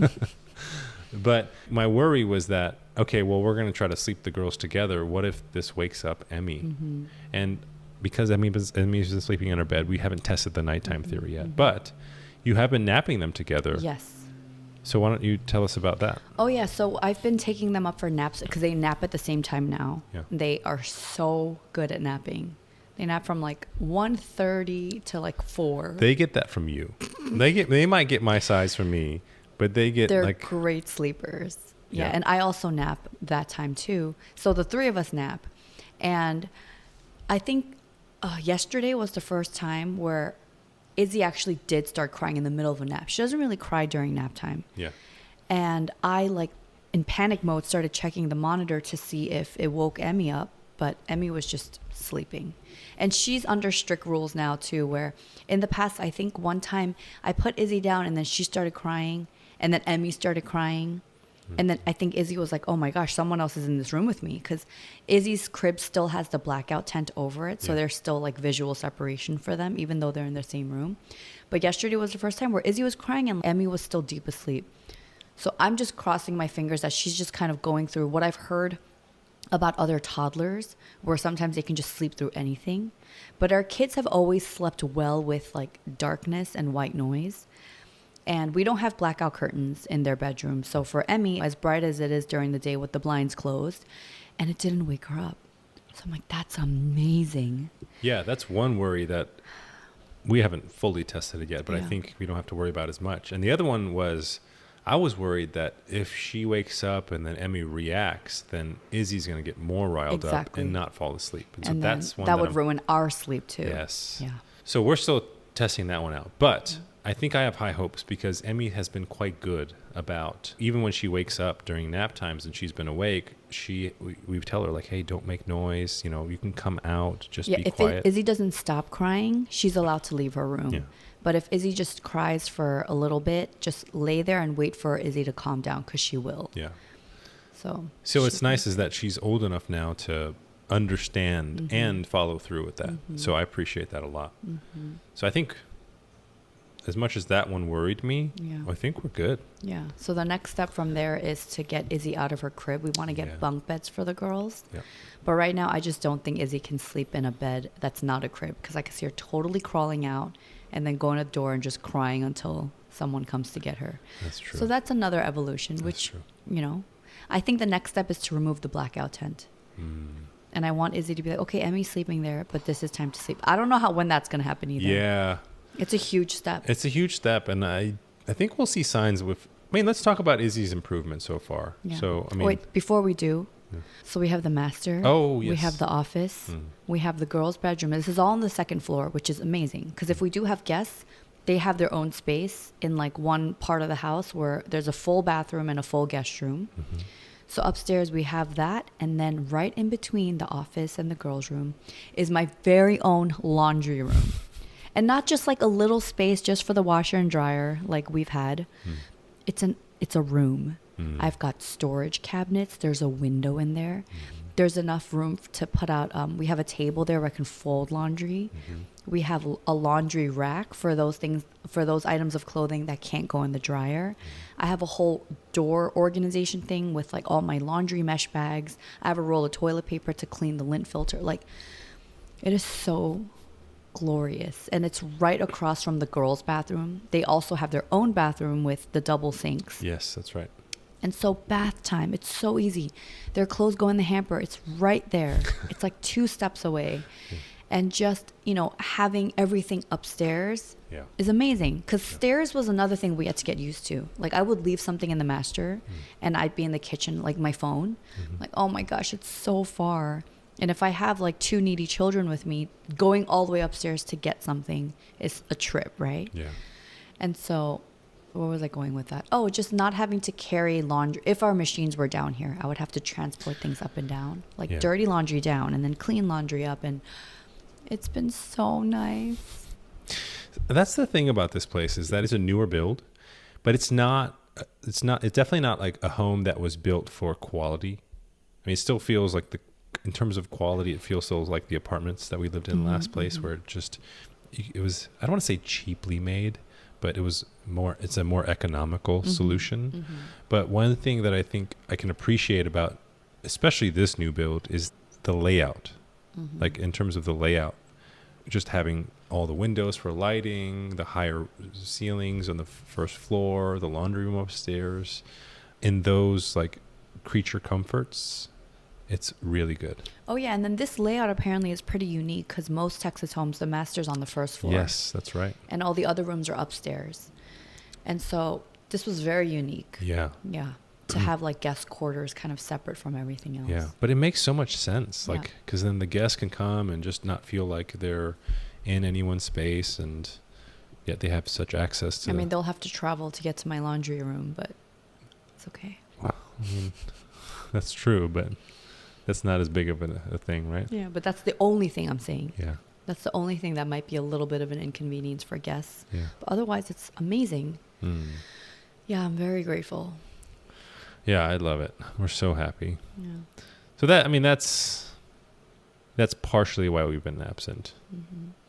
Speaker 1: But my worry was that, okay, well, we're going to try to sleep the girls together. What if this wakes up Emmy? And because Emmy's been sleeping in her bed, we haven't tested the nighttime theory yet. But you have been napping them together.
Speaker 2: Yes.
Speaker 1: So why don't you tell us about that?
Speaker 2: Oh, yeah. So I've been taking them up for naps because they nap at the same time now.
Speaker 1: Yeah.
Speaker 2: They are so good at napping. They nap from like 1:30 to like 4.
Speaker 1: They get that from you. They might get my size from me. But they're like
Speaker 2: great sleepers. Yeah. And I also nap that time too. So the 3 of us nap. And I think yesterday was the first time where Izzy actually did start crying in the middle of a nap. She doesn't really cry during nap time.
Speaker 1: Yeah.
Speaker 2: And I in panic mode started checking the monitor to see if it woke Emmy up. But Emmy was just sleeping. And she's under strict rules now too, where in the past, I think one time I put Izzy down and then she started crying. And then Emmy started crying. And then I think Izzy was like, oh my gosh, someone else is in this room with me. Because Izzy's crib still has the blackout tent over it. So there's still like visual separation for them, even though they're in the same room. But yesterday was the first time where Izzy was crying and Emmy was still deep asleep. So I'm just crossing my fingers that she's just kind of going through what I've heard about other toddlers, where sometimes they can just sleep through anything. But our kids have always slept well with like darkness and white noise. And we don't have blackout curtains in their bedroom. So for Emmy, as bright as it is during the day with the blinds closed, and it didn't wake her up. So I'm like, that's amazing.
Speaker 1: Yeah, that's one worry that we haven't fully tested it yet, but I think we don't have to worry about as much. And the other one was, I was worried that if she wakes up and then Emmy reacts, then Izzy's going to get more riled up and not fall asleep. And so that's one
Speaker 2: that would ruin our sleep too.
Speaker 1: Yes.
Speaker 2: Yeah.
Speaker 1: So we're still testing that one out. But I think I have high hopes because Emmy has been quite good about, even when she wakes up during nap times and she's been awake, we tell her like, hey, don't make noise. You know, you can come out, just be quiet.
Speaker 2: If Izzy doesn't stop crying, she's allowed to leave her room.
Speaker 1: Yeah.
Speaker 2: But if Izzy just cries for a little bit, just lay there and wait for Izzy to calm down because she will.
Speaker 1: Yeah.
Speaker 2: So
Speaker 1: it's nice is that she's old enough now to understand and follow through with that. So I appreciate that a lot. So I think as much as that one worried me, I think we're good.
Speaker 2: Yeah. So the next step from there is to get Izzy out of her crib. We want to get bunk beds for the girls. Yeah. But right now, I just don't think Izzy can sleep in a bed that's not a crib because I can see her totally crawling out and then going to the door and just crying until someone comes to get her.
Speaker 1: That's true.
Speaker 2: So that's another evolution, which, you know, I think the next step is to remove the blackout tent. And I want Izzy to be like, okay, Emmy's sleeping there, but this is time to sleep. I don't know when that's going to happen either.
Speaker 1: Yeah.
Speaker 2: It's a huge step.
Speaker 1: It's a huge step. And I think we'll see signs with, let's talk about Izzy's improvement so far.
Speaker 2: Yeah.
Speaker 1: So,
Speaker 2: wait, before we do, so we have the master.
Speaker 1: Oh, yes.
Speaker 2: We have the office. We have the girls' bedroom. This is all on the second floor, which is amazing. Because if we do have guests, they have their own space in like one part of the house where there's a full bathroom and a full guest room. So upstairs we have that, and then right in between the office and the girls' room is my very own laundry room. And not just like a little space just for the washer and dryer like we've had. It's a room. I've got storage cabinets. There's a window in there. There's enough room to put out. We have a table there where I can fold laundry. We have a laundry rack for those things, for those items of clothing that can't go in the dryer. I have a whole door organization thing with like all my laundry mesh bags. I have a roll of toilet paper to clean the lint filter. Like, it is so glorious. And it's right across from the girls' bathroom. They also have their own bathroom with the double sinks.
Speaker 1: Yes, that's right.
Speaker 2: And so bath time, it's so easy. Their clothes go in the hamper. It's right there. It's like 2 steps away. And just, you know, having everything upstairs is amazing. Because stairs was another thing we had to get used to. Like, I would leave something in the master and I'd be in the kitchen, like my phone. Like, oh my gosh, it's so far. And if I have like 2 needy children with me, going all the way upstairs to get something is a trip, right?
Speaker 1: Yeah.
Speaker 2: And so, where was I going with that? Oh, just not having to carry laundry. If our machines were down here, I would have to transport things up and down. Like dirty laundry down and then clean laundry up. And it's been so nice.
Speaker 1: That's the thing about this place, is that it's a newer build, but it's definitely not like a home that was built for quality. I mean, it still feels like in terms of quality, it feels still like the apartments that we lived in last place, where it was, I don't want to say cheaply made, but it's a more economical solution. But one thing that I think I can appreciate about, especially this new build, is the layout. Like, in terms of the layout, just having all the windows for lighting, the higher ceilings on the first floor, the laundry room upstairs, in those like creature comforts, it's really good.
Speaker 2: Oh yeah, and then this layout apparently is pretty unique because most Texas homes, the master's on the first floor.
Speaker 1: Yes, that's right.
Speaker 2: And all the other rooms are upstairs. And so this was very unique.
Speaker 1: Yeah.
Speaker 2: Yeah. To have like guest quarters kind of separate from everything else.
Speaker 1: Yeah, but it makes so much sense, like, because then the guests can come and just not feel like they're in anyone's space, and yet they have such access to.
Speaker 2: I mean, they'll have to travel to get to my laundry room, but it's okay.
Speaker 1: Well, I mean, that's true, but that's not as big of a thing, right?
Speaker 2: Yeah, but that's the only thing I'm saying.
Speaker 1: Yeah.
Speaker 2: That's the only thing that might be a little bit of an inconvenience for guests.
Speaker 1: Yeah.
Speaker 2: But otherwise, it's amazing. Yeah, I'm very grateful.
Speaker 1: Yeah, I love it. We're so happy.
Speaker 2: Yeah.
Speaker 1: So that's partially why we've been absent,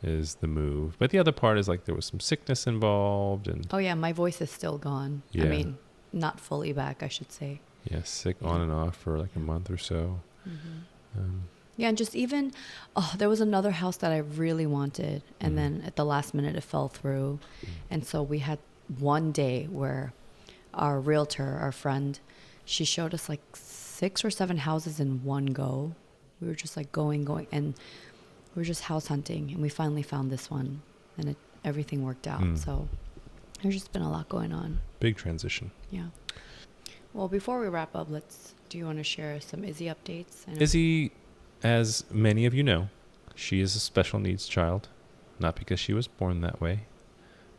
Speaker 1: is the move. But the other part is like there was some sickness involved, and
Speaker 2: oh yeah, my voice is still gone.
Speaker 1: Yeah.
Speaker 2: I mean, not fully back, I should say.
Speaker 1: Yeah, sick on and off for like a month or so.
Speaker 2: Yeah, and just even, there was another house that I really wanted, and then at the last minute it fell through. And so we had one day where our realtor, our friend, she showed us like 6 or 7 houses in one go. We were just like going, and we were just house hunting, and we finally found this one, and everything worked out. So there's just been a lot going on.
Speaker 1: Big transition.
Speaker 2: Yeah. Well, before we wrap up, do you want to share some Izzy updates?
Speaker 1: Izzy, as many of you know, she is a special needs child, not because she was born that way,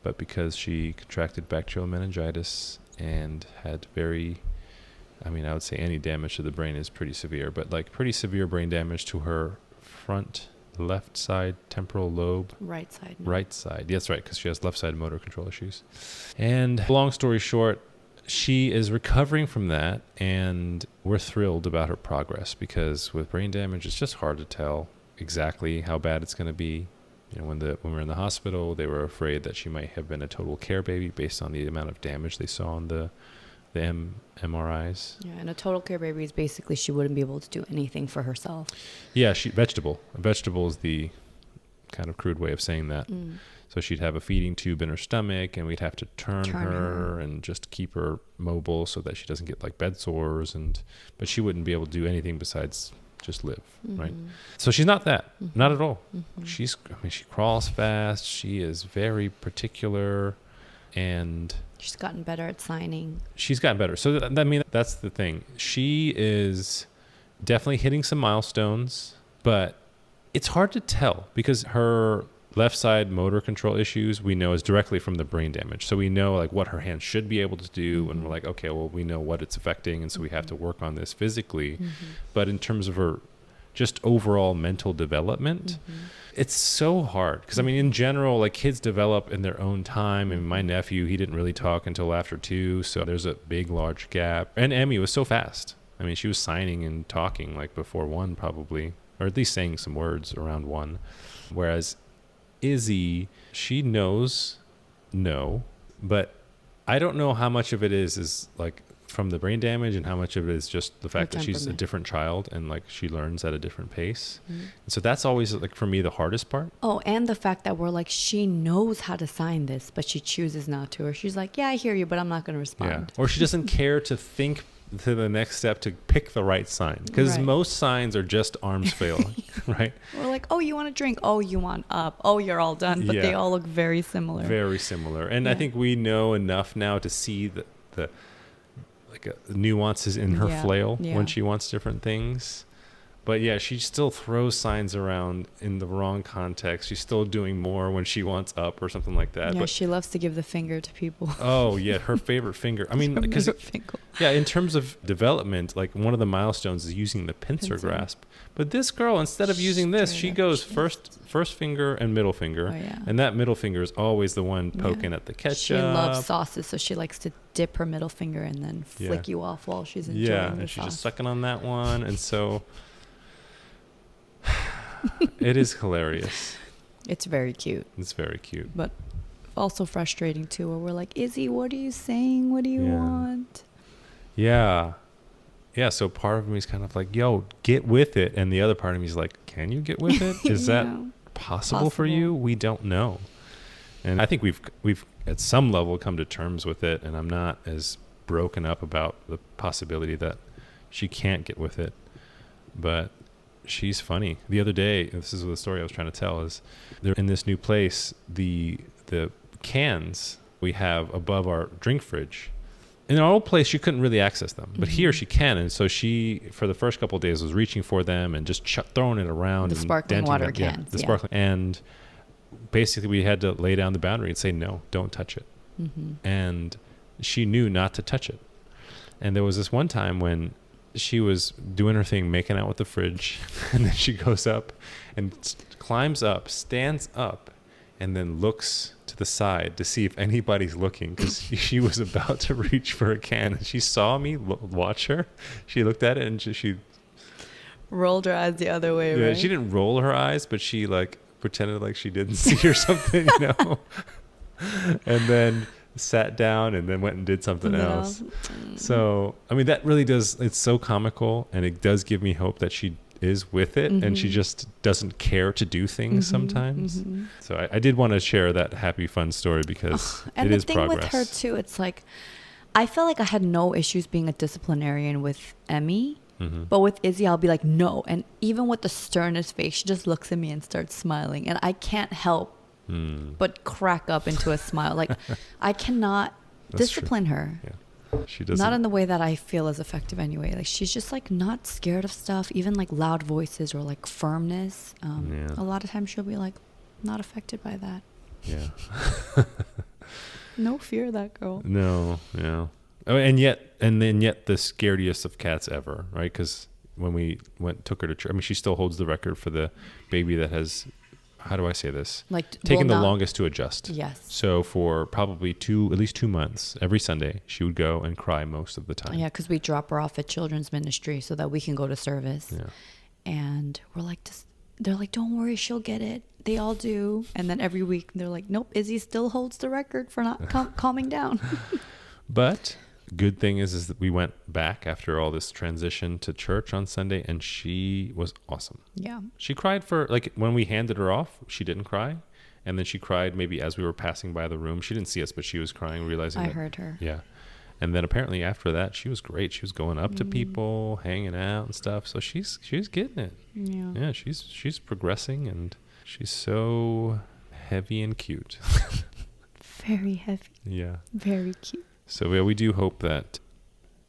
Speaker 1: but because she contracted bacterial meningitis and had I would say any damage to the brain is pretty severe, but like pretty severe brain damage to her front left side temporal lobe.
Speaker 2: Right side. No.
Speaker 1: Right side. That's right, because she has left side motor control issues. And long story short, she is recovering from that, and we're thrilled about her progress, because with brain damage, it's just hard to tell exactly how bad it's going to be. You know, when we were in the hospital, they were afraid that she might have been a total care baby based on the amount of damage they saw on the MRIs.
Speaker 2: Yeah, and a total care baby is basically she wouldn't be able to do anything for herself.
Speaker 1: Yeah, vegetable. A vegetable is the kind of crude way of saying that. So she'd have a feeding tube in her stomach, and we'd have to turn her and just keep her mobile so that she doesn't get like bed sores, but she wouldn't be able to do anything besides just live, right? So she's not that, not at all. She crawls fast. She is very particular, and
Speaker 2: she's gotten better at signing. She's
Speaker 1: gotten better. So that's the thing. She is definitely hitting some milestones, but it's hard to tell because her left side motor control issues we know is directly from the brain damage. So we know like what her hands should be able to do, and we're like, okay, well, we know what it's affecting, and so we have to work on this physically. But in terms of her just overall mental development, it's so hard because I mean, in general, like kids develop in their own time. And my nephew, he didn't really talk until after 2, so there's a large gap. And Emmy was so fast. I mean, she was signing and talking like before 1 probably, or at least saying some words around 1. Whereas Izzy, she knows no, but I don't know how much of it is like from the brain damage and how much of it is just the fact that she's a different child and like she learns at a different pace. And so that's always like for me the hardest part.
Speaker 2: Oh, and the fact that we're like, she knows how to sign this, but she chooses not to. Or she's like, yeah, I hear you, but I'm not going to respond.
Speaker 1: Or she doesn't care to think to the next step to pick the right sign, because most signs are just arms failing. Right?
Speaker 2: We're like, oh, you want a drink? Oh, you want up? Oh, you're all done. But they all look very similar.
Speaker 1: Very similar. And I think we know enough now to see the like nuances in her flail when she wants different things. But yeah, she still throws signs around in the wrong context. She's still doing more when she wants up or something like that.
Speaker 2: Yeah,
Speaker 1: but
Speaker 2: she loves to give the finger to people.
Speaker 1: Oh yeah, her favorite finger. I mean, because in terms of development, like one of the milestones is using the pincer grasp. But this girl, instead of using this, she goes first finger and middle finger.
Speaker 2: Oh, yeah.
Speaker 1: And that middle finger is always the one poking at the ketchup.
Speaker 2: She loves sauces, so she likes to dip her middle finger and then flick you off while she's enjoying the
Speaker 1: and
Speaker 2: sauce.
Speaker 1: she's just sucking on that one. And so it is hilarious.
Speaker 2: It's very cute.
Speaker 1: It's very cute.
Speaker 2: But also frustrating too, where we're like, Izzy, what are you saying? What do you want?
Speaker 1: Yeah. Yeah, so part of me is kind of like, yo, get with it. And the other part of me is like, can you get with it? Is that possible for you? We don't know. And I think we've at some level come to terms with it, and I'm not as broken up about the possibility that she can't get with it. But she's funny. The other day, this is the story I was trying to tell, is they're in this new place, the cans we have above our drink fridge. In our old place, she couldn't really access them, but here she can. And so she, for the first couple of days, was reaching for them and just throwing it around.
Speaker 2: The sparkling water cans.
Speaker 1: The sparkling. And basically, we had to lay down the boundary and say, no, don't touch it. And she knew not to touch it. And there was this one time when she was doing her thing, making out with the fridge, and then she goes up and climbs up, stands up, and then looks to the side to see if anybody's looking, because she was about to reach for a can, and she saw me watch her. She looked at it and she
Speaker 2: rolled her eyes the other way. Right?
Speaker 1: She didn't roll her eyes, but she like pretended like she didn't see or something, you know. And then sat down and then went and did something else. So I mean, that really does, it's so comical, and it does give me hope that she is with it, and she just doesn't care to do things sometimes. So I did want to share that happy fun story, because it is progress. And the thing with her
Speaker 2: too, it's like, I felt like I had no issues being a disciplinarian with Emmy, but with Izzy I'll be like, no. And even with the sternest face, she just looks at me and starts smiling, and I can't help but crack up into a smile. Like, I cannot discipline her. She doesn't. Not in the way that I feel is effective anyway. Like, she's just like not scared of stuff, even like loud voices or like firmness. A lot of times she'll be like, not affected by that. Yeah. No fear, that girl.
Speaker 1: No, yeah. Oh, and yet the scariest of cats ever, right? Because when we took her to church, I mean, she still holds the record for the baby that has, how do I say this?
Speaker 2: Like,
Speaker 1: taken the longest to adjust.
Speaker 2: Yes.
Speaker 1: So for probably at least 2 months, every Sunday, she would go and cry most of the time.
Speaker 2: Yeah, because we drop her off at children's ministry so that we can go to service. Yeah. And we're like, they're like, don't worry, she'll get it. They all do. And then every week they're like, nope, Izzy still holds the record for not calming down.
Speaker 1: But good thing is that we went back after all this transition to church on Sunday, and she was awesome. Yeah. She cried for, like, when we handed her off, she didn't cry. And then she cried maybe as we were passing by the room. She didn't see us, but she was crying, realizing
Speaker 2: I heard her.
Speaker 1: Yeah. And then apparently after that, she was great. She was going up to people, hanging out and stuff. So she's getting it. Yeah. Yeah, she's progressing, and she's so heavy and cute.
Speaker 2: Very heavy.
Speaker 1: Yeah.
Speaker 2: Very cute.
Speaker 1: So yeah, we do hope that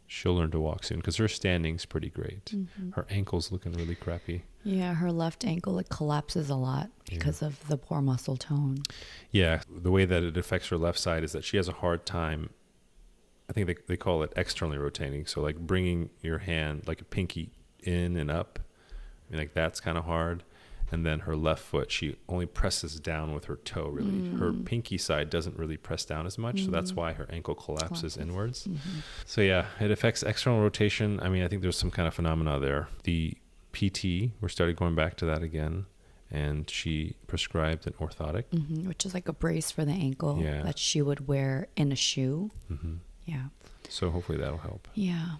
Speaker 1: she'll learn to walk soon, because her standing's pretty great. Her ankle's looking really crappy. Yeah,
Speaker 2: her left ankle, it collapses a lot because of the poor muscle tone.
Speaker 1: Yeah, the way that it affects her left side is that she has a hard time, I think they call it externally rotating. So like bringing your hand, like a pinky, in and up, I mean, like that's kind of hard. And then her left foot, she only presses down with her toe, really. Her pinky side doesn't really press down as much, so that's why her ankle collapses inwards. So yeah, it affects external rotation. I mean, I think there's some kind of phenomena there. The PT, we started going back to that again, and she prescribed an orthotic.
Speaker 2: Which is like a brace for the ankle that she would wear in a shoe. Yeah.
Speaker 1: So hopefully that'll help.
Speaker 2: Yeah.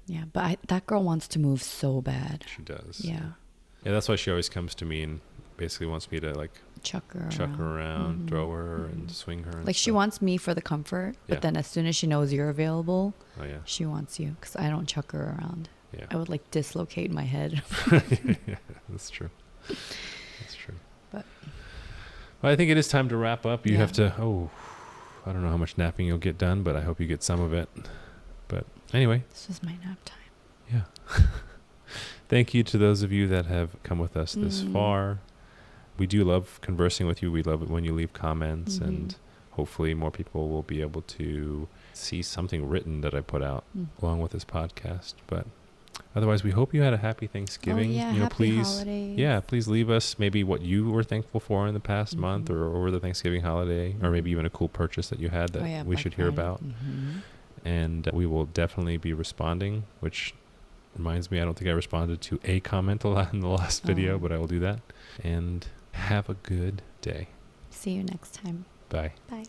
Speaker 2: Yeah, but that girl wants to move so bad.
Speaker 1: She does.
Speaker 2: Yeah.
Speaker 1: Yeah, that's why she always comes to me and basically wants me to like
Speaker 2: chuck her
Speaker 1: around, throw her and swing her. And
Speaker 2: like she wants me for the comfort, but then as soon as she knows you're available, she wants you, because I don't chuck her around. Yeah. I would like dislocate my head.
Speaker 1: Yeah, that's true. That's true. But well, I think it is time to wrap up. You have to, I don't know how much napping you'll get done, but I hope you get some of it. But anyway.
Speaker 2: This was my nap time.
Speaker 1: Yeah. Thank you to those of you that have come with us this far. We do love conversing with you. We love it when you leave comments, and hopefully more people will be able to see something written that I put out along with this podcast. But otherwise, we hope you had a happy Thanksgiving.
Speaker 2: Happy holidays.
Speaker 1: Yeah, please leave us maybe what you were thankful for in the past month or over the Thanksgiving holiday, or maybe even a cool purchase that you had that we should hear about. And we will definitely be responding, which reminds me, I don't think I responded to a comment a lot in the last video, but I will do that. And have a good day.
Speaker 2: See you next time.
Speaker 1: Bye.
Speaker 2: Bye.